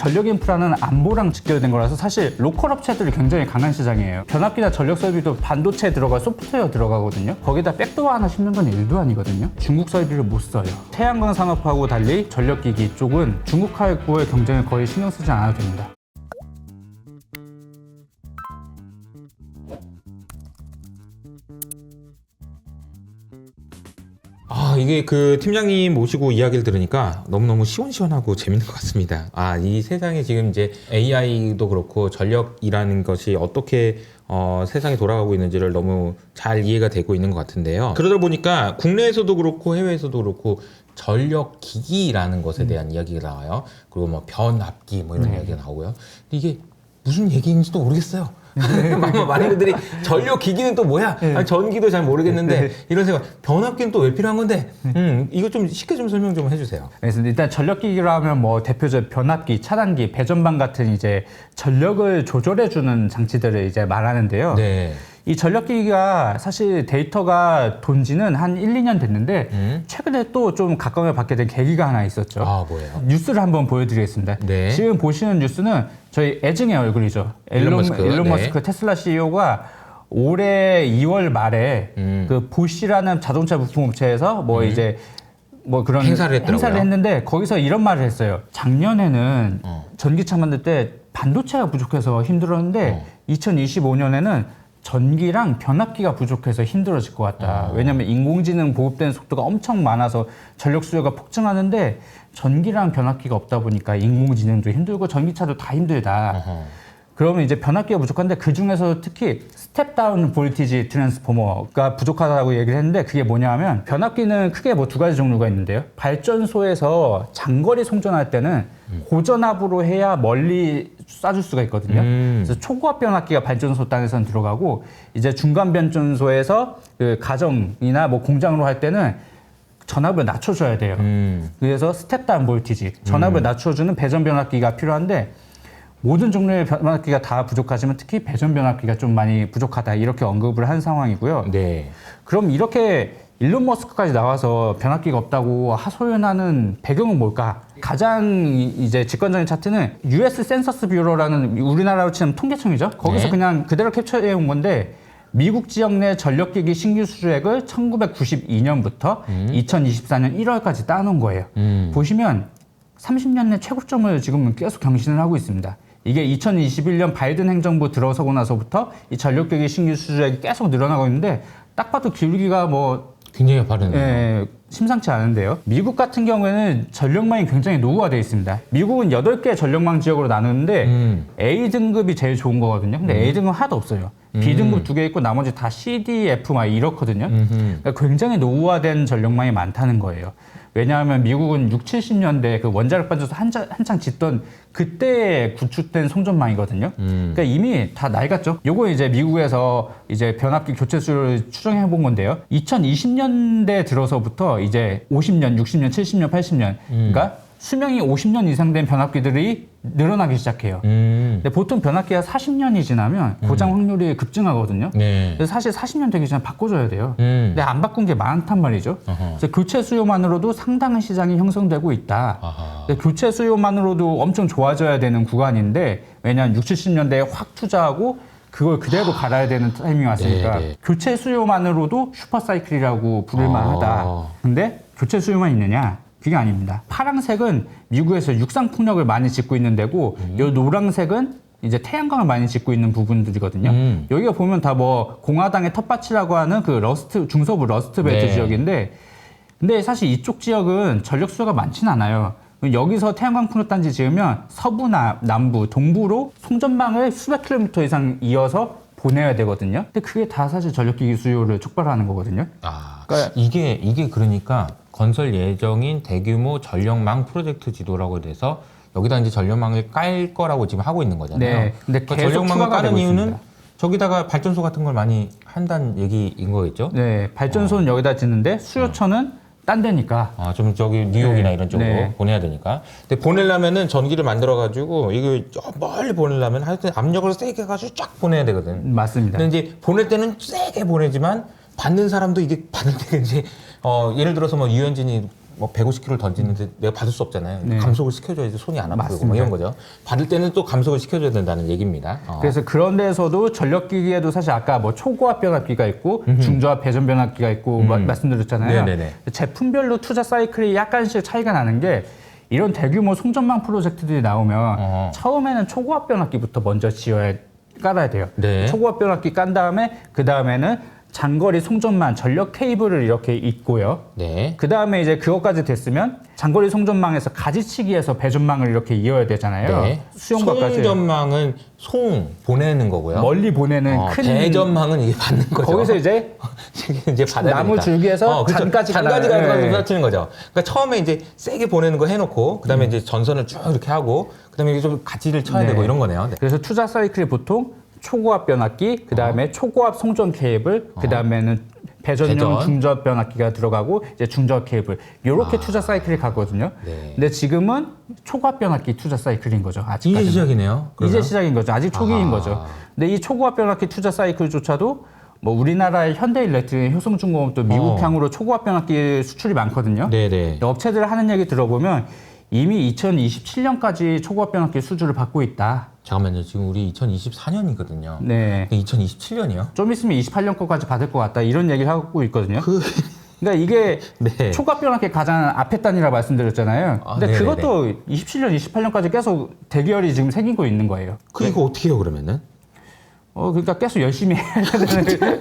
전력 인프라는 안보랑 직결된 거라서 사실 로컬 업체들이 굉장히 강한 시장이에요. 변압기나 전력 설비도 반도체 들어가 소프트웨어 들어가거든요. 거기다 백도어 하나 심는 건 일도 아니거든요. 중국 설비를 못 써요. 태양광 산업하고 달리 전력기기 쪽은 중국하고의 경쟁을 거의 신경 쓰지 않아도 됩니다. 이게 그 팀장님 모시고 이야기를 들으니까 너무너무 시원시원하고 재밌는 것 같습니다. 이 세상에 지금 이제 AI도 그렇고 전력이라는 것이 어떻게 세상에 돌아가고 있는지를 너무 잘 이해가 되고 있는 것 같은데요. 그러다 보니까 국내에서도 그렇고 해외에서도 그렇고 전력 기기라는 것에 대한 이야기가 나와요. 그리고 뭐 변압기 뭐 이런 이야기가 나오고요. 근데 이게 무슨 얘기인지도 모르겠어요. 많은 분들이 전력 기기는 또 뭐야? 전기도 잘 모르겠는데 이런 생각. 변압기는 또 왜 필요한 건데? 이거 좀 쉽게 좀 설명 좀 해주세요. 알겠습니다. 일단 전력기기로 하면 뭐 대표적 변압기, 차단기, 배전반 같은 이제 전력을 조절해주는 장치들을 이제 말하는데요. 네. 이 전력기기가 사실 데이터가 돈지는 한 1, 2년 됐는데 최근에 또 좀 각광을 받게 된 계기가 하나 있었죠. 뭐예요? 뉴스를 한번 보여드리겠습니다. 네. 지금 보시는 뉴스는 저희 애증의 얼굴이죠. 일론 머스크 테슬라 CEO가 올해 2월 말에 그 보쉬라는 자동차 부품업체에서 뭐 이제 뭐 그런 행사를 했는데 거기서 이런 말을 했어요. 작년에는 전기차 만들 때 반도체가 부족해서 힘들었는데 2025년에는 전기랑 변압기가 부족해서 힘들어질 것 같다. 왜냐하면 인공지능 보급되는 속도가 엄청 많아서 전력 수요가 폭증하는데 전기랑 변압기가 없다 보니까 인공지능도 힘들고 전기차도 다 힘들다. 그러면 이제 변압기가 부족한데 그 중에서 특히 스텝 다운 볼티지 트랜스포머가 부족하다고 얘기를 했는데 그게 뭐냐면 변압기는 크게 뭐 두 가지 종류가 있는데요. 발전소에서 장거리 송전할 때는 고전압으로 해야 멀리 쏴줄 수가 있거든요. 그래서 초고압 변압기가 발전소 단에서는 들어가고 이제 중간 변전소에서 그 가정이나 뭐 공장으로 할 때는 전압을 낮춰줘야 돼요. 그래서 스텝 다운 볼티지 전압을 낮춰주는 배전 변압기가 필요한데 모든 종류의 변압기가 다 부족하지만 특히 배전 변압기가 좀 많이 부족하다 이렇게 언급을 한 상황이고요. 네. 그럼 이렇게 일론 머스크까지 나와서 변압기가 없다고 하소연하는 배경은 뭘까? 가장 이제 직관적인 차트는 US 센서스 뷰러라는 우리나라로 치면 통계청이죠. 거기서 그냥 그대로 캡처해 온 건데 미국 지역 내 전력기기 신규 수주액을 1992년부터 2024년 1월까지 따놓은 거예요. 보시면 30년 내 최고점을 지금 계속 경신을 하고 있습니다. 이게 2021년 바이든 행정부 들어서고 나서부터 이 전력기기 신규 수주액이 계속 늘어나고 있는데 딱 봐도 기울기가 뭐 굉장히 빠르네요. 심상치 않은데요. 미국 같은 경우에는 전력망이 굉장히 노후화되어 있습니다. 미국은 8개 전력망 지역으로 나누는데 A등급이 제일 좋은 거거든요. 근데 A등급 하나도 없어요. B등급 2개 있고 나머지 다 C, D, F 막 이렇거든요. 그러니까 굉장히 노후화된 전력망이 많다는 거예요. 왜냐하면 미국은 60, 70년대 그 원자력 발전소 한창 짓던 그때 구축된 송전망이거든요. 그러니까 이미 다 낡았죠. 요거 이제 미국에서 이제 변압기 교체 수를 추정해 본 건데요. 2020년대 들어서부터 이제 50년, 60년, 70년, 80년 그러니까 수명이 50년 이상 된 변압기들이 늘어나기 시작해요. 근데 보통 변압기가 40년이 지나면 고장 확률이 급증하거든요. 그래서 사실 40년 되기 전에 바꿔줘야 돼요. 근데 안 바꾼 게 많단 말이죠. 그래서 교체 수요만으로도 상당한 시장이 형성되고 있다. 근데 교체 수요만으로도 엄청 좋아져야 되는 구간인데 왜냐하면 60, 70년대에 확 투자하고 그걸 그대로 갈아야 되는 타이밍이 왔으니까 교체 수요만으로도 슈퍼사이클이라고 부를 만하다. 근데 교체 수요만 있느냐? 그게 아닙니다. 파란색은 미국에서 육상풍력을 많이 짓고 있는 데고 요 노란색은 이제 태양광을 많이 짓고 있는 부분들이거든요. 여기가 보면 다 뭐 공화당의 텃밭이라고 하는 그 러스트 중서부 러스트벨트 지역인데 근데 사실 이쪽 지역은 전력 수요가 많진 않아요. 여기서 태양광 풍력 단지 지으면 서부나 남부, 동부로 송전망을 수백 킬로미터 이상 이어서 보내야 되거든요. 근데 그게 다 사실 전력기기 수요를 촉발하는 거거든요. 그러니까 이게 그러니까 건설 예정인 대규모 전력망 프로젝트 지도라고 돼서 여기다 이제 전력망을 깔 거라고 지금 하고 있는 거잖아요. 네. 근데 그러니까 계속 전력망을 까는 이유는 있습니다. 저기다가 발전소 같은 걸 많이 한다는 얘기인 거겠죠? 네. 발전소는 여기다 짓는데 수요처는 딴 데니까. 좀 저기 뉴욕이나 이런 쪽으로 보내야 되니까. 근데 보내려면은 전기를 만들어가지고 이거 저 멀리 보내려면 하여튼 압력을 세게 해가지고 쫙 보내야 되거든. 맞습니다. 근데 이제 보낼 때는 세게 보내지만 받는 사람도 이게 받을 때 이제 예를 들어서 뭐 유현진이 뭐 150kg를 던지는데 내가 받을 수 없잖아요. 네. 감속을 시켜줘야지 손이 안 아프고 맞습니다. 뭐 이런 거죠. 받을 때는 또 감속을 시켜줘야 된다는 얘기입니다. 그래서 그런 데서도 전력기기에도 사실 아까 뭐 초고압 변압기가 있고 중저압 배전 변압기가 있고 말씀드렸잖아요. 네네네. 제품별로 투자 사이클이 약간씩 차이가 나는 게 이런 대규모 송전망 프로젝트들이 나오면 처음에는 초고압 변압기부터 먼저 깔아야 돼요. 네. 초고압 변압기 깐 다음에 그 다음에는 장거리 송전망 전력 케이블을 이렇게 잇고요. 네. 그 다음에 이제 그것까지 됐으면 장거리 송전망에서 가지치기에서 배전망을 이렇게 이어야 되잖아요. 네. 수용과까지 송전망은 송 보내는 거고요. 멀리 보내는 큰 배전망은 이게 받는 거죠. 거기서 이제 이제 받아야 나무 됩니다. 줄기에서 그렇죠. 잔까지가 잔까지가 나요. 네. 쏟아지는 거죠. 그러니까 처음에 이제 세게 보내는 거 해놓고 그다음에 이제 전선을 쭉 이렇게 하고 그다음에 이게 좀 가지를 쳐야 네. 되고 이런 거네요. 네. 그래서 투자 사이클이 보통 초고압 변압기, 그 다음에 초고압 송전 케이블, 그 다음에는 배전용 배전. 중저압 변압기가 들어가고 이제 중저압 케이블 이렇게 투자 사이클이 가거든요. 네. 근데 지금은 초고압 변압기 투자 사이클인 거죠. 이제 아직까지는. 시작이네요. 그러면? 이제 시작인 거죠. 아직 초기인 아하. 거죠. 근데 이 초고압 변압기 투자 사이클조차도 뭐 우리나라의 현대일렉트릭, 효성중공업도 미국향으로 초고압 변압기 수출이 많거든요. 네네. 업체들 하는 얘기 들어보면 이미 2027년까지 초고압 변압기 수주를 받고 있다. 잠깐만요. 지금 우리 2024년이거든요. 네. 2027년이요? 좀 있으면 28년 거까지 받을 것 같다. 이런 얘기를 하고 있거든요. 그러니까 이게 네. 초고압 변압기 가장 앞에 단이라 말씀드렸잖아요. 아, 근데 네네네. 그것도 27년, 28년까지 계속 대결이 지금 생기고 있는 거예요. 이거 어떻게 해요 그러면은? 그러니까 계속 열심히 해야 되는.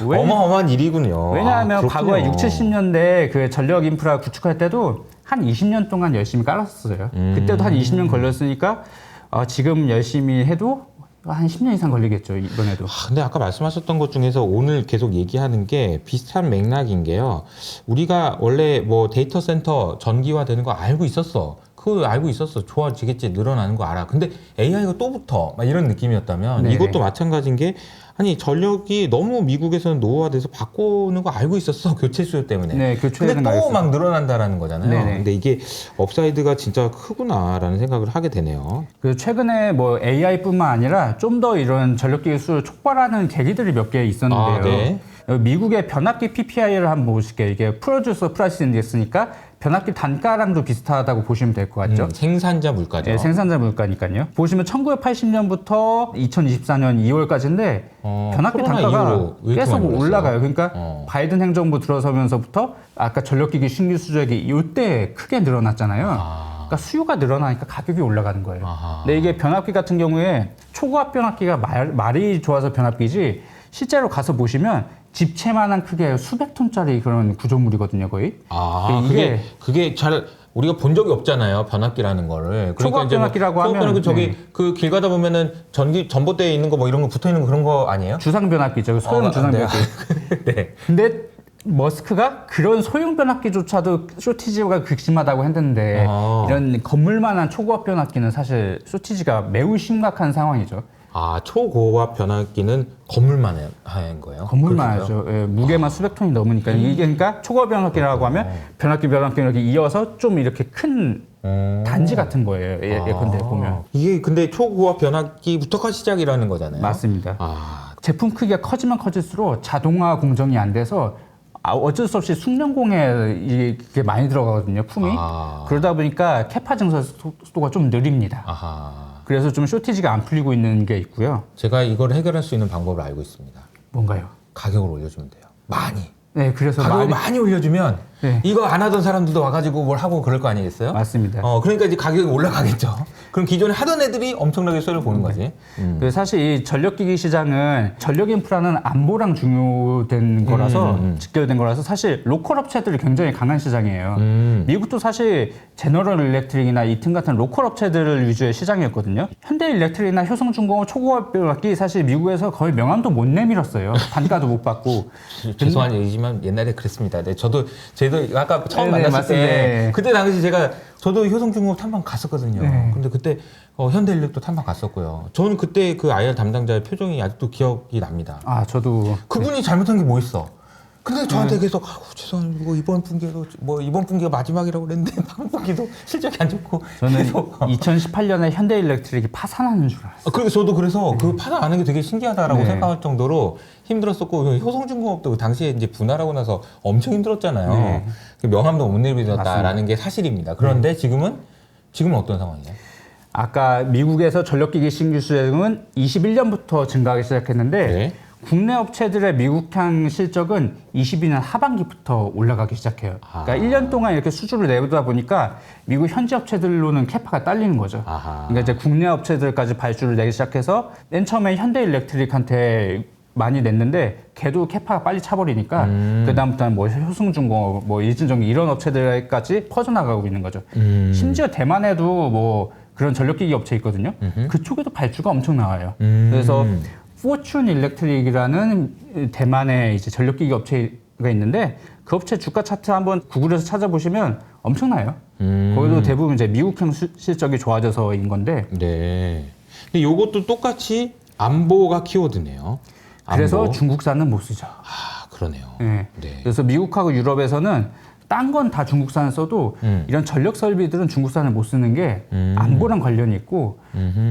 어마어마한 일이군요. 왜냐하면 아, 과거에 그렇군요. 6, 70년대 그 전력 인프라 구축할 때도 한 20년 동안 열심히 깔았었어요. 그때도 한 20년 걸렸으니까 지금 열심히 해도 한 10년 이상 걸리겠죠, 이번에도. 근데 아까 말씀하셨던 것 중에서 오늘 계속 얘기하는 게 비슷한 맥락인 게요. 우리가 원래 뭐 데이터 센터 전기화되는 거 알고 있었어. 그거 알고 있었어. 좋아지겠지. 늘어나는 거 알아. 근데 AI가 또 붙어. 막 이런 느낌이었다면 네네. 이것도 마찬가지인 게 아니 전력이 너무 미국에서는 노후화돼서 바꾸는 거 알고 있었어. 교체 수요 때문에. 네, 교체는 근데 또 알겠어요. 막 늘어난다라는 거잖아요. 네네. 근데 이게 업사이드가 진짜 크구나라는 생각을 하게 되네요. 그 최근에 뭐 AI뿐만 아니라 좀 더 이런 전력 기술 촉발하는 계기들이 몇 개 있었는데요. 아, 네. 미국의 변압기 PPI를 한번 보실게요. 이게 프로듀서 프라이스 인덱스니까 변압기 단가랑도 비슷하다고 보시면 될 것 같죠. 생산자 물가죠. 예, 생산자 물가니까요. 보시면 1980년부터 2024년 2월까지인데 변압기 코로나 단가가 이후로 왜 이렇게 계속 많이 올랐어요? 올라가요. 그러니까 바이든 행정부 들어서면서부터 아까 전력기기 신규 수주액이 이때 크게 늘어났잖아요. 그러니까 수요가 늘어나니까 가격이 올라가는 거예요. 아하. 근데 이게 변압기 같은 경우에 초고압 변압기가 말이 좋아서 변압기지 실제로 가서 보시면 집채만한 크게 수백 톤짜리 그런 구조물이거든요, 거의. 그게 잘 우리가 본 적이 없잖아요. 변압기라는 거를. 초고압 이제 변압기라고 하면, 초고압 저기 네. 그 길 가다 보면은 전봇대에 있는 거 뭐 이런 거 붙어 있는 거 그런 거 아니에요? 주상 변압기죠. 소형 주상 네. 변압기. 네. 근데 머스크가 그런 소형 변압기조차도 쇼티지가 극심하다고 했는데 이런 건물만한 초고압 변압기는 사실 쇼티지가 매우 심각한 상황이죠. 초고압 변압기는 건물만 한 거예요? 건물만 그렇죠? 하죠. 예, 무게만 수백 톤이 넘으니까 이게 그러니까 초고압 변압기라고 하면 변압기 이렇게 이어서 좀 이렇게 큰 단지 같은 거예요. 예컨대 보면. 이게 근데 초고압 변압기부터가 시작이라는 거잖아요. 맞습니다. 제품 크기가 커지면 커질수록 자동화 공정이 안 돼서 어쩔 수 없이 숙련공에 이게 많이 들어가거든요, 품이. 그러다 보니까 캐파 증설 속도가 좀 느립니다. 그래서 좀 쇼티지가 안 풀리고 있는 게 있고요. 제가 이걸 해결할 수 있는 방법을 알고 있습니다. 뭔가요? 가격을 올려주면 돼요. 많이. 네, 그래서 가격을 많이 올려주면 네. 이거 안 하던 사람들도 와가지고 뭘 하고 그럴 거 아니겠어요? 맞습니다. 그러니까 이제 가격이 올라가겠죠. 그럼 기존에 하던 애들이 엄청나게 수혜를 보는 거지. 그래서 사실 이 전력기기 시장은 전력 인프라는 안보랑 중요된 거라서 직결된 거라서 사실 로컬 업체들이 굉장히 강한 시장이에요. 미국도 사실 제너럴 일렉트릭이나 이튼 같은 로컬 업체들을 위주의 시장이었거든요. 현대 일렉트릭이나 효성중공업 초고압 변압기 사실 미국에서 거의 명함도 못 내밀었어요. 단가도 못 받고. 죄송한 얘기지만 옛날에 그랬습니다. 네, 저도 아까 처음 네, 만났을 맞습니다. 때 그때 당시 저도 효성중공업 탐방 갔었거든요. 네. 근데 그때 현대인력도 탐방 갔었고요. 저는 그때 그 IR 담당자의 표정이 아직도 기억이 납니다. 저도. 그분이 잘못한 게 뭐 있어? 근데 저한테 계속 죄송합니다. 이번 분기가 마지막이라고 그랬는데 다음 분기도 실적이 안 좋고 저는 계속 2018년에 현대일렉트릭이 파산하는 줄 알았어요. 그리고 저도 그래서 그 파산하는 게 되게 신기하다라고 네. 생각할 정도로 힘들었었고 효성중공업도 그 당시에 이제 분할하고 나서 엄청 힘들었잖아요. 네. 명함도 못 내밀었다라는 맞습니다. 게 사실입니다. 그런데 지금은 어떤 상황이에요? 아까 미국에서 전력기기 신규 수량은 21년부터 증가하기 시작했는데 네. 국내 업체들의 미국향 실적은 22년 하반기부터 올라가기 시작해요. 그러니까 1년 동안 이렇게 수주를 내보다 보니까 미국 현지 업체들로는 캐파가 딸리는 거죠. 아하. 그러니까 이제 국내 업체들까지 발주를 내기 시작해서 맨 처음에 현대일렉트릭한테 많이 냈는데 걔도 캐파가 빨리 차버리니까 그다음부터는 뭐 효승중공업, 뭐 일진전기 이런 업체들까지 퍼져나가고 있는 거죠. 심지어 대만에도 뭐 그런 전력기기 업체 있거든요. 그쪽에도 발주가 엄청 나와요. 그래서 포춘 일렉트릭이라는 대만의 이제 전력기기 업체가 있는데 그 업체 주가 차트 한번 구글에서 찾아보시면 엄청나요. 거기도 대부분 이제 미국형 실적이 좋아져서인 건데. 네. 근데 요것도 똑같이 안보가 키워드네요. 그래서 안보. 중국산은 못 쓰죠. 아, 그러네요. 네. 네. 그래서 미국하고 유럽에서는 딴 건 다 중국산을 써도 이런 전력 설비들은 중국산을 못 쓰는 게 안보랑 관련이 있고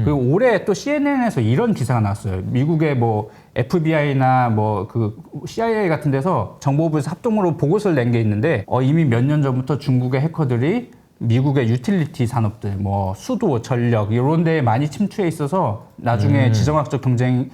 그리고 올해 또 CNN에서 이런 기사가 나왔어요. 미국의 뭐 FBI나 뭐 그 CIA 같은 데서 정보부에서 합동으로 보고서를 낸 게 있는데 이미 몇 년 전부터 중국의 해커들이 미국의 유틸리티 산업들, 뭐 수도, 전력 이런 데에 많이 침투해 있어서 나중에 지정학적 경쟁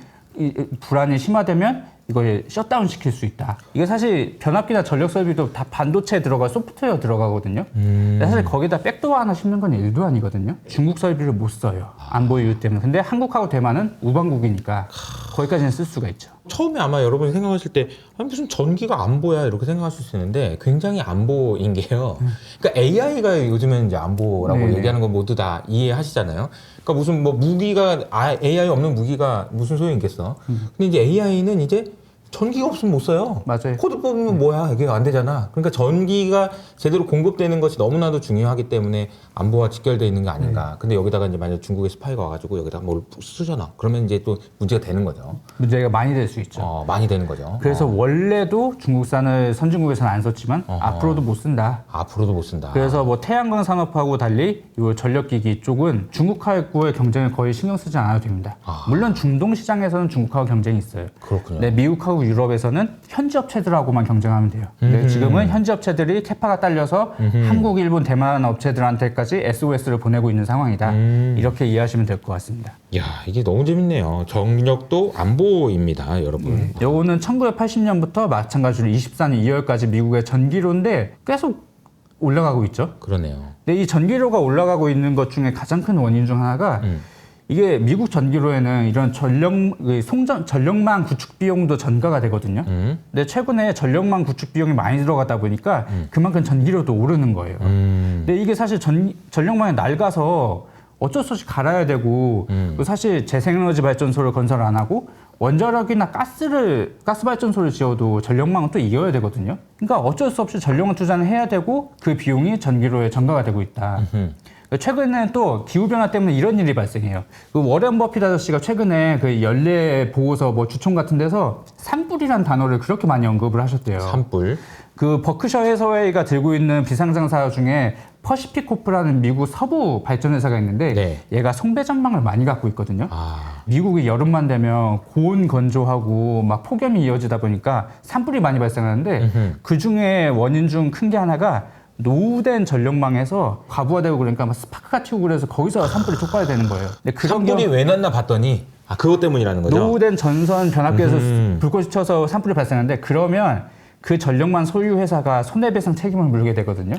불안이 심화되면 이걸 셧다운 시킬 수 있다. 이게 사실 변압기나 전력 설비도 다 반도체에 들어가 소프트웨어 들어가거든요. 근데 사실 거기다 백도어 하나 심는 건 일도 아니거든요. 중국 설비를 못 써요. 안보 이유 때문에. 근데 한국하고 대만은 우방국이니까 거기까지는 쓸 수가 있죠. 처음에 아마 여러분이 생각하실 때 아니, 무슨 전기가 안보야 이렇게 생각하실 수 있는데 굉장히 안보인 게요. 그러니까 AI가 요즘은 이제 안보라고 네네. 얘기하는 건 모두 다 이해하시잖아요. 그러니까 무슨 뭐 무기가 AI 없는 무기가 무슨 소용이 있겠어. 근데 이제 AI는 이제 전기가 없으면 못 써요. 맞아요. 코드 뽑으면 뭐야 이게 안 되잖아. 그러니까 전기가 제대로 공급되는 것이 너무나도 중요하기 때문에 안보와 직결되어 있는 게 아닌가. 근데 여기다가 이제 만약 중국의 스파이가 와가지고 여기다 뭘 쓰잖아. 그러면 이제 또 문제가 되는 거죠. 문제가 많이 될 수 있죠. 많이 되는 거죠. 그래서 원래도 중국산을 선진국에서는 안 썼지만 앞으로도 못 쓴다. 앞으로도 못 쓴다. 그래서 뭐 태양광 산업하고 달리 이 전력기기 쪽은 중국하고의 경쟁을 거의 신경 쓰지 않아도 됩니다. 물론 중동 시장에서는 중국하고 경쟁이 있어요. 그렇군요. 네, 미국하고 유럽에서는 현지 업체들하고만 경쟁하면 돼요. 근데 지금은 현지 업체들이 캐파가 딸려서 한국, 일본, 대만 업체들한테까지 SOS를 보내고 있는 상황이다. 이렇게 이해하시면 될 것 같습니다. 야, 이게 너무 재밌네요. 정력도 안보입니다, 여러분. 요거는 1980년부터 마찬가지로 24년 2월까지 미국의 전기료인데 계속 올라가고 있죠. 그러네요. 근데 이 전기료가 올라가고 있는 것 중에 가장 큰 원인 중 하나가 이게 미국 전기료에는 이런 전력망 구축 비용도 전가가 되거든요. 근데 최근에 전력망 구축 비용이 많이 들어가다 보니까 그만큼 전기료도 오르는 거예요. 근데 이게 사실 전력망이 낡아서 어쩔 수 없이 갈아야 되고 그리고 사실 재생에너지 발전소를 건설 안 하고 원자력이나 가스 발전소를 지어도 전력망은 또 이어야 되거든요. 그러니까 어쩔 수 없이 전력망 투자는 해야 되고 그 비용이 전기료에 전가가 되고 있다. 최근에는 또 기후변화 때문에 이런 일이 발생해요. 그 워렌 버핏 아저씨가 최근에 그 연례 보고서 뭐 주총 같은 데서 산불이란 단어를 그렇게 많이 언급을 하셨대요. 산불. 그 버크셔 해서웨이가 들고 있는 비상장사 중에 퍼시픽코프라는 미국 서부 발전회사가 있는데 네. 얘가 송배전망을 많이 갖고 있거든요. 미국이 여름만 되면 고온 건조하고 막 폭염이 이어지다 보니까 산불이 많이 발생하는데 그 중에 원인 중 큰 게 하나가 노후된 전력망에서 과부하되고 그러니까 막 스파크가 튀고 그래서 거기서 산불이 촉발되는 거예요. 근데 그런 산불이 왜 났나 봤더니 그것 때문이라는 거죠. 노후된 전선 변압기에서 불꽃이 튀어서 산불이 발생하는데 그러면 그 전력망 소유 회사가 손해배상 책임을 물게 되거든요.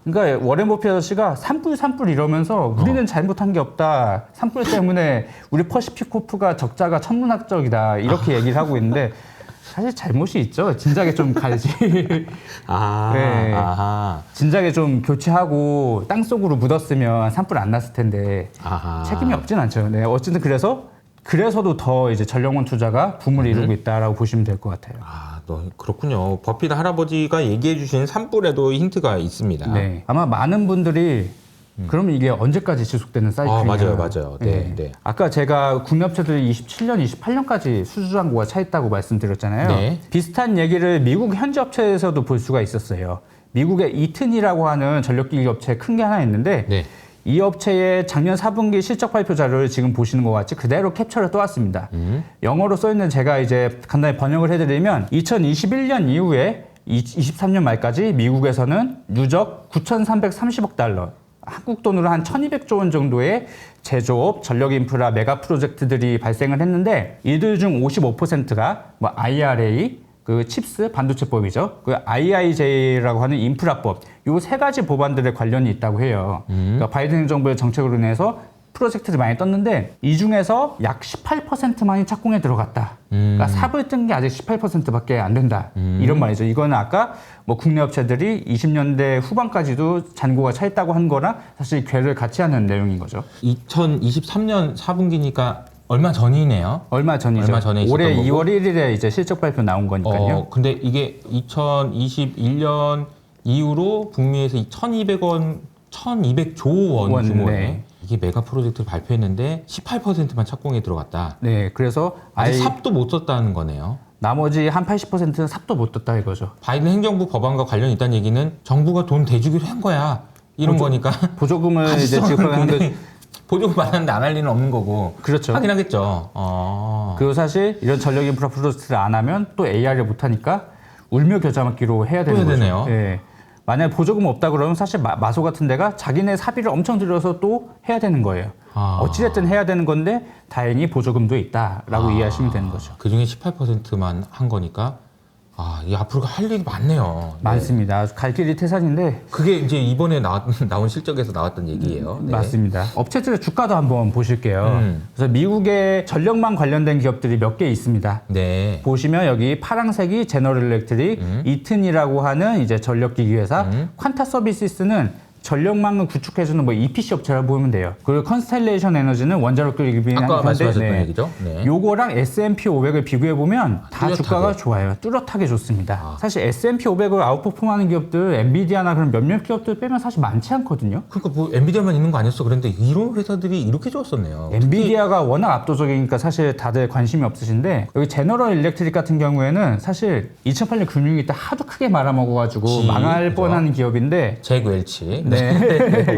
그러니까 워렌 버핏 아저씨가 산불 이러면서 우리는 잘못한 게 없다. 산불 때문에 우리 퍼시픽코프가 적자가 천문학적이다. 이렇게 얘기를 하고 있는데 사실 잘못이 있죠. 진작에 좀 갈지. 네. 진작에 좀 교체하고 땅속으로 묻었으면 산불 안 났을 텐데 책임이 없진 않죠. 네, 어쨌든 그래서도 더 이제 전력망 투자가 붐을 이루고 있다라고 보시면 될 것 같아요. 그렇군요. 버핏 할아버지가 얘기해 주신 산불에도 힌트가 있습니다. 네. 아마 많은 분들이 그러면 이게 언제까지 지속되는 사이클이냐? 맞아요. 네, 네. 아까 제가 국내 업체들이 27년, 28년까지 수주 잔고가 차 있다고 말씀드렸잖아요. 네. 비슷한 얘기를 미국 현지 업체에서도 볼 수가 있었어요. 미국의 이튼이라고 하는 전력기기 업체 큰 게 하나 있는데 네. 이 업체의 작년 4분기 실적 발표 자료를 지금 보시는 것 같이 그대로 캡처를 떠왔습니다. 영어로 써있는 제가 이제 간단히 번역을 해드리면 2021년 이후에 23년 말까지 미국에서는 누적 9,330억 달러, 한국 돈으로 한 1,200조 원 정도의 제조업, 전력 인프라 메가 프로젝트들이 발생을 했는데 이들 중 55%가 뭐 IRA, 그 칩스 반도체법이죠. 그 IIJ라고 하는 인프라법, 요 세 가지 법안들에 관련이 있다고 해요. 그러니까 바이든 정부의 정책으로 인해서 프로젝트들이 많이 떴는데 이 중에서 약 18%만이 착공에 들어갔다. 그러니까 삽을 뜬 게 아직 18%밖에 안 된다. 이런 말이죠. 이거는 아까 뭐 국내 업체들이 20년대 후반까지도 잔고가 차 있다고 한 거랑 사실 괴를 같이 하는 내용인 거죠. 2023년 4분기니까 얼마 전이네요. 얼마 전이죠. 얼마 전에 올해 있었던 거고. 2월 1일에 이제 실적 발표 나온 거니까요. 근데 이게 2021년 이후로 북미에서 1,200조 원 규모의 네. 이게 메가 프로젝트를 발표했는데 18%만 착공에 들어갔다. 네, 그래서 아직 아예 삽도 못 썼다는 거네요. 나머지 한 80%는 삽도 못 떴다 이거죠. 바이든 행정부 법안과 관련이 있다는 얘기는 정부가 돈 대주기로 한 거야. 이런 거니까. 보조금을 이제 가시성은 지급하는데 굉장히 보조금 받았는데 안 할 리는 없는 거고. 그렇죠. 하긴 하겠죠. 그리고 사실 이런 전력 인프라 프로젝트를 안 하면 또 AR을 못 하니까 울며 겨자 먹기로 해야 되는 거죠. 되네요. 예. 만약에 보조금 없다 그러면 사실 마소 같은 데가 자기네 사비를 엄청 들여서 또 해야 되는 거예요. 어찌됐든 해야 되는 건데 다행히 보조금도 있다라고 이해하시면 되는 거죠. 그 중에 18%만 한 거니까 이 앞으로 할 일이 많네요. 네. 많습니다. 갈 길이 태산인데 그게 이제 이번에 나온 실적에서 나왔던 얘기예요. 네. 맞습니다. 업체들의 주가도 한번 보실게요. 그래서 미국의 전력망 관련된 기업들이 몇 개 있습니다. 네. 보시면 여기 파란색이 제너럴 일렉트릭, 이튼이라고 하는 이제 전력기기 회사, 퀀타 서비스는 전력망을 구축해주는 뭐 EPC 업체라고 보면 돼요. 그리고 컨스텔레이션 에너지는 원자력 기업이 아까 말씀하셨던 얘기죠. 네. 요거랑 S&P 500을 비교해 보면 다 뚜렷하게. 주가가 좋아요. 뚜렷하게 좋습니다. 사실 S&P 500을 아웃퍼폼하는 기업들, 엔비디아나 그런 몇몇 기업들 빼면 사실 많지 않거든요. 그러니까 뭐 엔비디아만 있는 거 아니었어. 그런데 이런 회사들이 이렇게 좋았었네요. 엔비디아가 워낙 압도적이니까 사실 다들 관심이 없으신데 여기 제너럴 일렉트릭 같은 경우에는 사실 2008년 금융위 때 하도 크게 말아먹어가지고 망할 그죠? 뻔한 기업인데 잭 웰치. 네,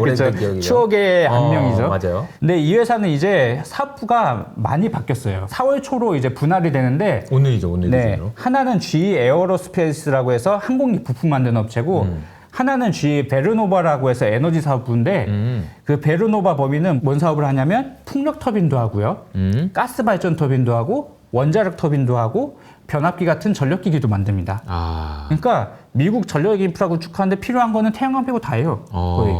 오래된 그렇죠. 기억이죠. 추억의 한 명이죠. 맞아요. 근데 이 회사는 이제 사업부가 많이 바뀌었어요. 4월 초로 이제 분할이 되는데 오늘 네, 기준으로. 하나는 GE 에어로스페이스라고 해서 항공기 부품 만드는 업체고 하나는 GE 베르노바라고 해서 에너지 사업부인데 그 베르노바 범위는 뭔 사업을 하냐면 풍력 터빈도 하고요. 가스 발전 터빈도 하고 원자력 터빈도 하고 변압기 같은 전력기기도 만듭니다. 그러니까 미국 전력 인프라 구축하는데 필요한 거는 태양광 빼고 다예요. 거의.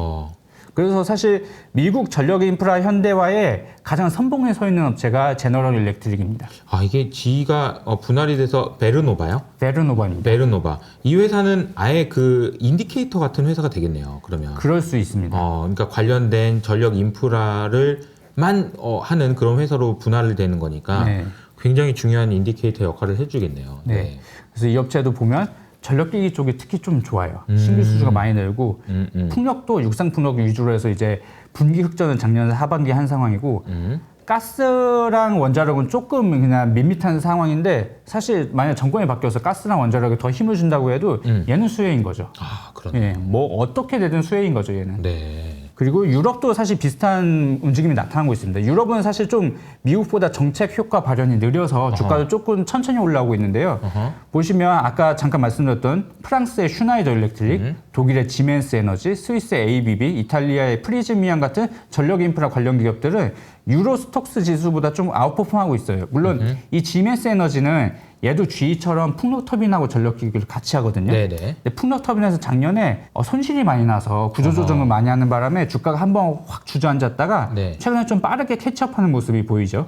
그래서 사실 미국 전력 인프라 현대화에 가장 선봉에 서 있는 업체가 제너럴 일렉트릭입니다. 이게 G가 분할이 돼서 베르노바요? 베르노바입니다. 베르노바. 이 회사는 아예 그 인디케이터 같은 회사가 되겠네요. 그러면. 그럴 수 있습니다. 그러니까 관련된 전력 인프라를 하는 그런 회사로 분할이 되는 거니까 네. 굉장히 중요한 인디케이터 역할을 해주겠네요. 네. 그래서 이 업체도 보면 전력기기 쪽이 특히 좀 좋아요. 신규 수주가 많이 늘고 풍력도 육상 풍력 위주로 해서 이제 분기 흑전은 작년 하반기 한 상황이고 가스랑 원자력은 조금 그냥 밋밋한 상황인데 사실 만약 정권이 바뀌어서 가스랑 원자력에 더 힘을 준다고 해도 얘는 수혜인 거죠. 그러네. 예, 뭐 어떻게 되든 수혜인 거죠 얘는. 네. 그리고 유럽도 사실 비슷한 움직임이 나타나고 있습니다. 유럽은 사실 좀 미국보다 정책 효과 발현이 느려서 주가도 조금 천천히 올라오고 있는데요. 보시면 아까 잠깐 말씀드렸던 프랑스의 슈나이더 일렉트릭, 독일의 지멘스 에너지, 스위스의 ABB, 이탈리아의 프리즈미안 같은 전력 인프라 관련 기업들은 유로 스톡스 지수보다 좀 아웃퍼폼하고 있어요. 물론 이 지멘스 에너지는 얘도 GE처럼 풍력 터빈하고 전력 기기를 같이 하거든요. 네네. 근데 풍력 터빈에서 작년에 손실이 많이 나서 구조조정을 많이 하는 바람에 주가가 한번 확 주저앉았다가 네. 최근에 좀 빠르게 캐치업하는 모습이 보이죠.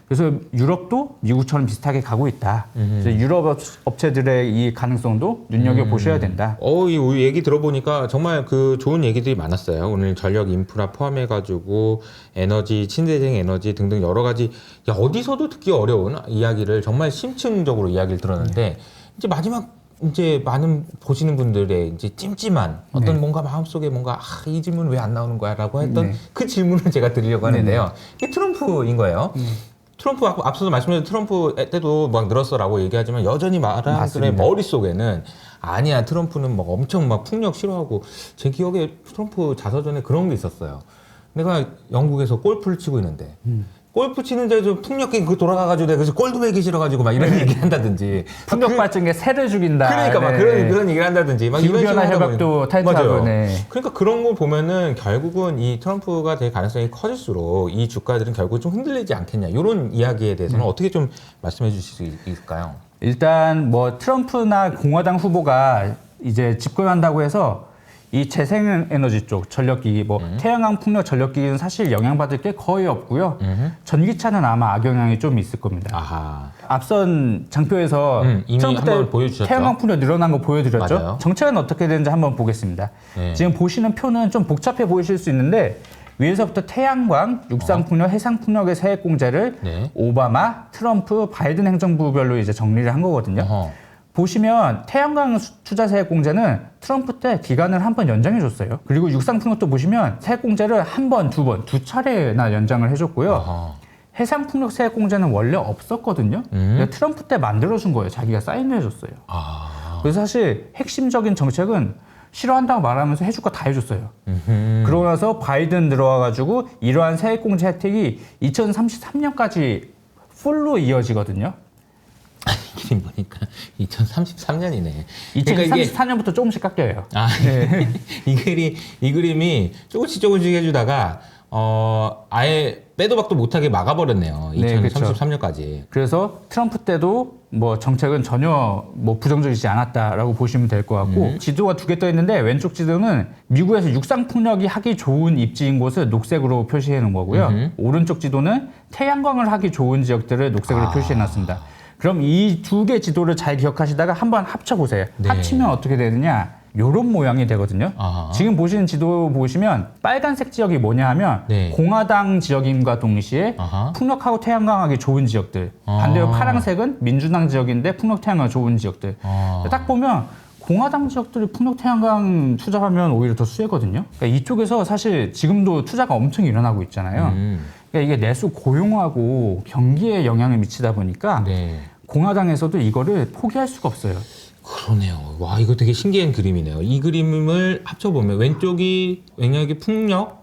그래서 유럽도 미국처럼 비슷하게 가고 있다. 그래서 유럽 업체들의 이 가능성도 눈여겨보셔야 된다. 이 얘기 들어보니까 정말 그 좋은 얘기들이 많았어요. 오늘 전력 인프라 포함해가지고 에너지, 친대생 에너지 등등 여러 가지 어디서도 듣기 어려운 이야기를 정말 심층적으로 이야기를 들었는데 이제 마지막 이제 많은 보시는 분들의 이제 찜찜한 어떤 뭔가 마음속에 뭔가 이 질문 왜 안 나오는 거야라고 했던 그 질문을 제가 드리려고 하는데요. 이게 트럼프인 거예요. 트럼프 앞서서 말씀드린 트럼프 때도 막 늘었어라고 얘기하지만 여전히 많은 사람들의 머릿속에는 아니야, 트럼프는 막 엄청 막 풍력 싫어하고, 제 기억에 트럼프 자서전에 그런 게 있었어요. 내가 영국에서 골프를 치고 있는데 골프 치는데 좀 풍력이 그 돌아가가지고 내가 그래서 골도 매기 싫어가지고 막 이런 얘기 한다든지, 풍력 발전기에 새를 죽인다. 그러니까 막 그런 얘기를 한다든지, 막 이런 기후변화 협약도 탈퇴하고. 그러니까 그런 거 보면은 결국은 이 트럼프가 될 가능성이 커질수록 이 주가들은 결국 좀 흔들리지 않겠냐, 이런 이야기에 대해서는 어떻게 좀 말씀해 주실 수 있을까요? 일단 뭐 트럼프나 공화당 후보가 이제 집권한다고 해서 이 재생에너지 쪽 전력기기, 뭐 태양광 풍력 전력기기는 사실 영향받을 게 거의 없고요. 전기차는 아마 악영향이 좀 있을 겁니다. 아하. 앞선 장표에서 이미 트럼프 한번 때 보여주셨죠. 태양광 풍력 늘어난 거 보여드렸죠. 맞아요. 정책은 어떻게 되는지 한번 보겠습니다. 지금 보시는 표는 좀 복잡해 보이실 수 있는데, 위에서부터 태양광, 육상풍력, 해상풍력의 세액 공제를 오바마, 트럼프, 바이든 행정부별로 이제 정리를 한 거거든요. 보시면 태양광 투자 세액 공제는 트럼프 때 기간을 한 번 연장해 줬어요. 그리고 육상풍력도 보시면 세액 공제를 한 번, 두 차례나 연장을 해줬고요. 해상풍력 세액 공제는 원래 없었거든요. 트럼프 때 만들어준 거예요. 자기가 사인을 해줬어요. 그래서 사실 핵심적인 정책은 싫어한다고 말하면서 해줄 거 다 해줬어요. 그러고 나서 바이든 들어와가지고 이러한 세액 공제 혜택이 2033년까지 풀로 이어지거든요. 그림 보니까 2033년이네. 2034년부터 조금씩 깎여요. 이 그림이 조금씩 해주다가 아예 빼도 박도 못하게 막아버렸네요. 2033년까지. 그래서 트럼프 때도 뭐 정책은 전혀 뭐 부정적이지 않았다라고 보시면 될 것 같고, 지도가 두 개 떠 있는데 왼쪽 지도는 미국에서 육상풍력이 하기 좋은 입지인 곳을 녹색으로 표시해 놓은 거고요. 오른쪽 지도는 태양광을 하기 좋은 지역들을 녹색으로 표시해 놨습니다. 그럼 이 두 개 지도를 잘 기억하시다가 한번 합쳐보세요. 합치면 어떻게 되느냐? 요런 모양이 되거든요. 지금 보시는 지도 보시면 빨간색 지역이 뭐냐 하면 공화당 지역임과 동시에 풍력하고 태양광하기 좋은 지역들. 반대로 파란색은 민주당 지역인데 풍력 태양광 좋은 지역들. 딱 보면 공화당 지역들이 풍력 태양광 투자하면 오히려 더 수혜거든요. 그러니까 이쪽에서 사실 지금도 투자가 엄청 일어나고 있잖아요. 그러니까 이게 내수 고용하고 경기에 영향을 미치다 보니까 공화당에서도 이거를 포기할 수가 없어요. 그러네요. 와, 이거 되게 신기한 그림이네요. 이 그림을 합쳐보면 왼쪽이 풍력,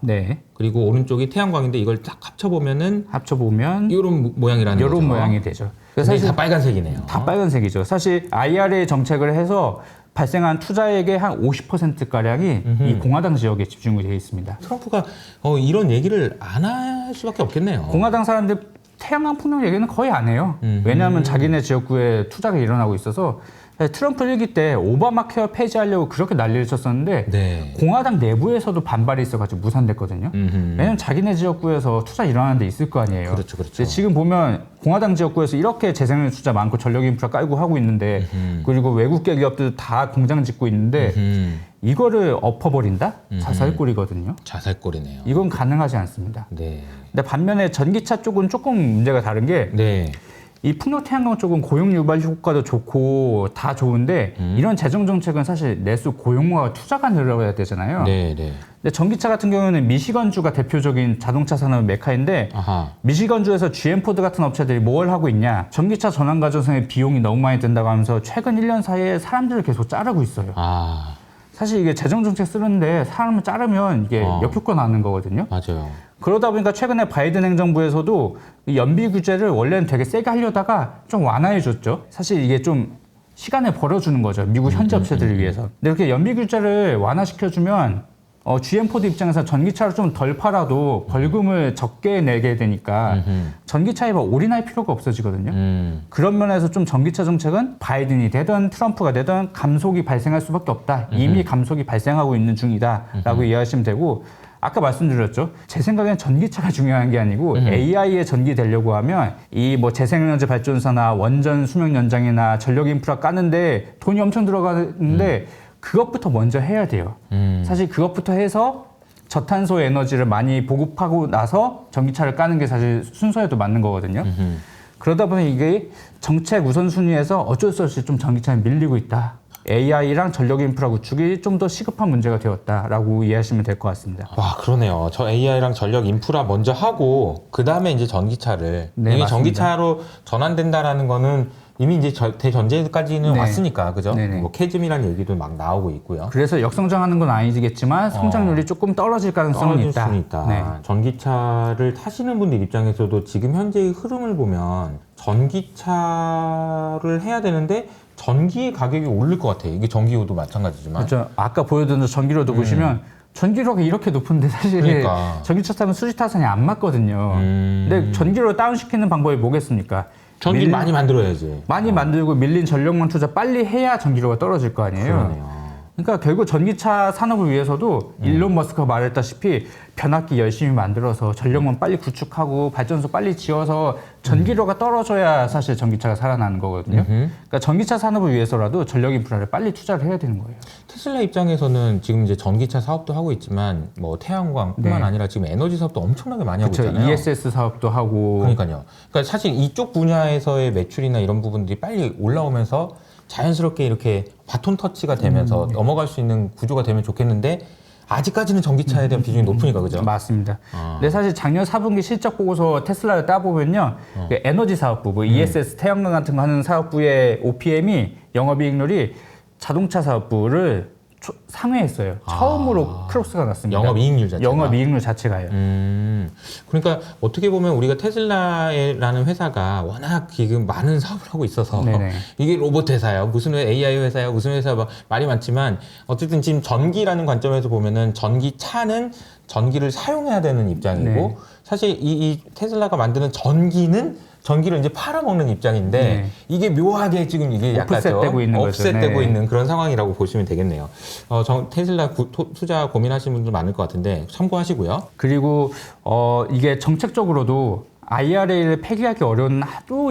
그리고 오른쪽이 태양광인데 이걸 딱 합쳐보면 이런 모양이라는 거죠. 이런 모양이 되죠. 그래서 사실 다 빨간색이네요. 다 빨간색이죠. 사실 IRA 정책을 해서 발생한 투자액의 한 50%가량이 이 공화당 지역에 집중이 되어 있습니다. 트럼프가 이런 얘기를 안 할 수밖에 없겠네요. 공화당 사람들 태양광 풍력 얘기는 거의 안 해요. 왜냐하면 자기네 지역구에 투자가 일어나고 있어서. 트럼프 1기 때 오바마 케어 폐지하려고 그렇게 난리를 쳤었는데 공화당 내부에서도 반발이 있어가지고 무산됐거든요. 왜냐면 자기네 지역구에서 투자 일어나는 데 있을 거 아니에요. 그렇죠. 지금 보면 공화당 지역구에서 이렇게 재생에너지 투자 많고 전력 인프라 깔고 하고 있는데, 그리고 외국계 기업들 다 공장 짓고 있는데 이거를 엎어버린다? 자살골이거든요. 자살골이네요. 이건 가능하지 않습니다. 근데 반면에 전기차 쪽은 조금 문제가 다른 게 이 풍력 태양광 쪽은 고용 유발 효과도 좋고 다 좋은데 이런 재정 정책은 사실 내수 고용과 투자가 늘어야 되잖아요. 근데 전기차 같은 경우는 미시건주가 대표적인 자동차 산업 메카인데, 미시건주에서 GM 포드 같은 업체들이 뭘 하고 있냐? 전기차 전환 과정에 비용이 너무 많이 든다고 하면서 최근 1년 사이에 사람들을 계속 자르고 있어요. 사실 이게 재정 정책 쓰는데 사람을 자르면 이게 역효과 나는 거거든요. 맞아요. 그러다 보니까 최근에 바이든 행정부에서도 연비 규제를 원래는 되게 세게 하려다가 좀 완화해줬죠. 사실 이게 좀 시간을 벌어주는 거죠. 미국 현지 업체들을 위해서. 근데 이렇게 연비 규제를 완화시켜주면 GM 포드 입장에서 전기차를 좀 덜 팔아도 벌금을 적게 내게 되니까 전기차에 올인할 필요가 없어지거든요. 그런 면에서 좀 전기차 정책은 바이든이 되든 트럼프가 되든 감속이 발생할 수밖에 없다. 이미 감속이 발생하고 있는 중이다 라고 이해하시면 되고, 아까 말씀드렸죠. 제 생각엔 전기차가 중요한 게 아니고 AI에 전기되려고 하면 이 뭐 재생에너지 발전소나 원전 수명 연장이나 전력 인프라 까는데 돈이 엄청 들어가는데 그것부터 먼저 해야 돼요. 사실 그것부터 해서 저탄소 에너지를 많이 보급하고 나서 전기차를 까는 게 사실 순서에도 맞는 거거든요. 그러다 보니 이게 정책 우선순위에서 어쩔 수 없이 좀 전기차에 밀리고 있다. AI랑 전력 인프라 구축이 좀 더 시급한 문제가 되었다라고 이해하시면 될 것 같습니다. 와, 그러네요. 저 AI랑 전력 인프라 먼저 하고 그 다음에 이제 전기차를 네, 이게 맞습니다. 전기차로 전환된다라는 거는 이미 이제 대전제까지는 네. 왔으니까 그죠? 네네. 뭐 캐즘이라는 얘기도 막 나오고 있고요. 그래서 역성장하는 건 아니겠지만 성장률이 조금 떨어질 가능성은 떨어질 있다. 수는 있다. 네. 전기차를 타시는 분들 입장에서도 지금 현재의 흐름을 보면 전기차를 해야 되는데 전기의 가격이 오를 것 같아요. 이게 전기요도 마찬가지지만. 그렇죠. 아까 보여드린 전기료도 보시면 전기료가 이렇게 높은데 사실 그러니까. 전기차 타면 수지 타산이 안 맞거든요. 근데 전기료 다운시키는 방법이 뭐겠습니까? 전기 많이 만들어야지. 많이 만들고 밀린 전력만 투자 빨리 해야 전기료가 떨어질 거 아니에요. 그러네요. 그러니까 결국 전기차 산업을 위해서도 일론 머스크가 말했다시피 변압기 열심히 만들어서 전력만 빨리 구축하고 발전소 빨리 지어서 전기료가 떨어져야 사실 전기차가 살아나는 거거든요. 그러니까 전기차 산업을 위해서라도 전력 인프라를 빨리 투자를 해야 되는 거예요. 테슬라 입장에서는 지금 이제 전기차 사업도 하고 있지만 뭐 태양광뿐만 네. 아니라 지금 에너지 사업도 엄청나게 많이 하고 그렇죠. 있잖아요. ESS 사업도 하고 그러니까요. 그러니까 사실 이쪽 분야에서의 매출이나 이런 부분들이 빨리 올라오면서 자연스럽게 이렇게 바톤 터치가 되면서 넘어갈 수 있는 구조가 되면 좋겠는데 아직까지는 전기차에 대한 비중이 높으니까 그죠? 맞습니다. 근데 사실 작년 4분기 실적 보고서 테슬라를 따보면요, 그 에너지 사업부, 뭐 ESS 태양광 같은 거 하는 사업부의 OPM이 영업이익률이 자동차 사업부를 상회했어요. 처음으로 크로스가 났습니다. 영업이익률 자체가. 영업이익률 자체가요. 그러니까 어떻게 보면 우리가 테슬라라는 회사가 워낙 지금 많은 사업을 하고 있어서 네네. 이게 로봇 회사예요, 무슨 AI 회사예요, 무슨 회사 막 말이 많지만 어쨌든 지금 전기라는 관점에서 보면은 전기차는 전기를 사용해야 되는 입장이고 네. 사실 이 테슬라가 만드는 전기를 이제 팔아먹는 입장인데 네. 이게 묘하게 지금 이게 약간 오프셋되고 있는 거죠. 옵셋되고 네. 있는 그런 상황이라고 보시면 되겠네요. 테슬라 투자 고민하시는 분들 많을 것 같은데 참고하시고요. 그리고 이게 정책적으로도 IRA를 폐기하기 어려운 또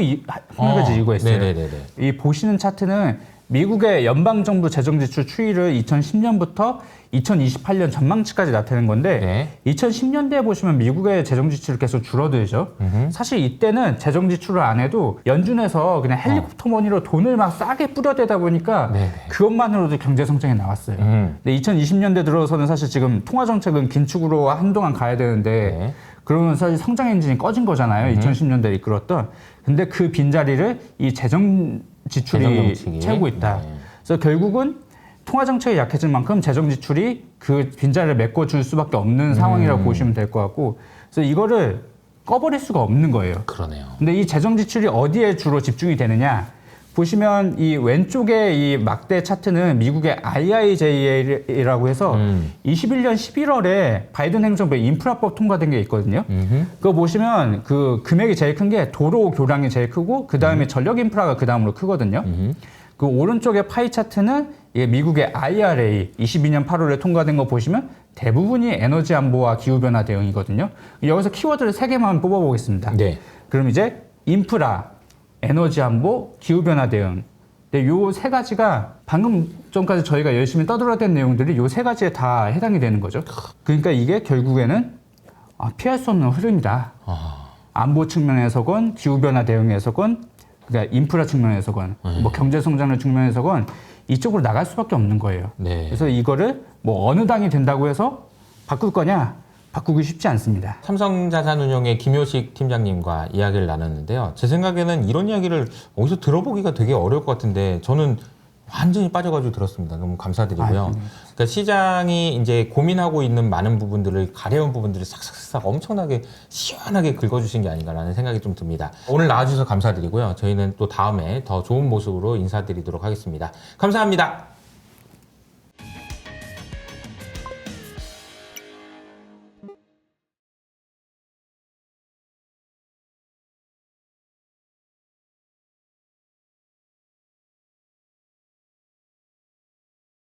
한 가지 이유가 있어요. 네네네네. 이 보시는 차트는 미국의 연방정부 재정지출 추이를 2010년부터 2028년 전망치까지 나타내는 건데 네. 2010년대에 보시면 미국의 재정지출이 계속 줄어들죠. 사실 이때는 재정지출을 안 해도 연준에서 그냥 헬리콥터 머니로 돈을 막 싸게 뿌려대다 보니까 네네. 그것만으로도 경제성장이 나왔어요. 근데 2020년대 들어서는 사실 지금 통화정책은 긴축으로 한동안 가야 되는데 네. 그러면 사실 성장 엔진이 꺼진 거잖아요. 2010년대에 이끌었던. 근데 그 빈자리를 이 재정 지출이 재정정책이. 채우고 있다. 네. 그래서 결국은 통화정책이 약해진 만큼 재정지출이 그 빈자리를 메꿔줄 수밖에 없는 상황이라고 보시면 될 것 같고, 그래서 이거를 꺼버릴 수가 없는 거예요. 그러네요. 근데 이 재정지출이 어디에 주로 집중이 되느냐? 보시면 이 왼쪽에 이 막대 차트는 미국의 IIJA라고 해서 21년 11월에 바이든 행정부의 인프라법 통과된 게 있거든요. 그거 보시면 그 금액이 제일 큰 게 도로 교량이 제일 크고 그 다음에 전력 인프라가 그 다음으로 크거든요. 그 오른쪽의 파이 차트는 미국의 IRA 22년 8월에 통과된 거 보시면 대부분이 에너지 안보와 기후 변화 대응이거든요. 여기서 키워드를 3개만 뽑아보겠습니다. 네. 그럼 이제 인프라, 에너지 안보, 기후 변화 대응. 근데 요 세 가지가 방금 전까지 저희가 열심히 떠들어댄 내용들이 요 세 가지에 다 해당이 되는 거죠. 그러니까 이게 결국에는 피할 수 없는 흐름이다. 안보 측면에서건 기후 변화 대응에서건 그러니까 인프라 측면에서건 뭐 경제 성장의 측면에서건 이쪽으로 나갈 수밖에 없는 거예요. 네. 그래서 이거를 뭐 어느 당이 된다고 해서 바꿀 거냐? 바꾸기 쉽지 않습니다. 삼성자산운용의 김효식 팀장님과 이야기를 나눴는데요. 제 생각에는 이런 이야기를 어디서 들어보기가 되게 어려울 것 같은데 저는 완전히 빠져가지고 들었습니다. 너무 감사드리고요. 그러니까 시장이 이제 고민하고 있는 많은 부분들을 가려운 부분들을 싹싹싹 엄청나게 시원하게 긁어주신 게 아닌가라는 생각이 좀 듭니다. 오늘 나와주셔서 감사드리고요. 저희는 또 다음에 더 좋은 모습으로 인사드리도록 하겠습니다. 감사합니다.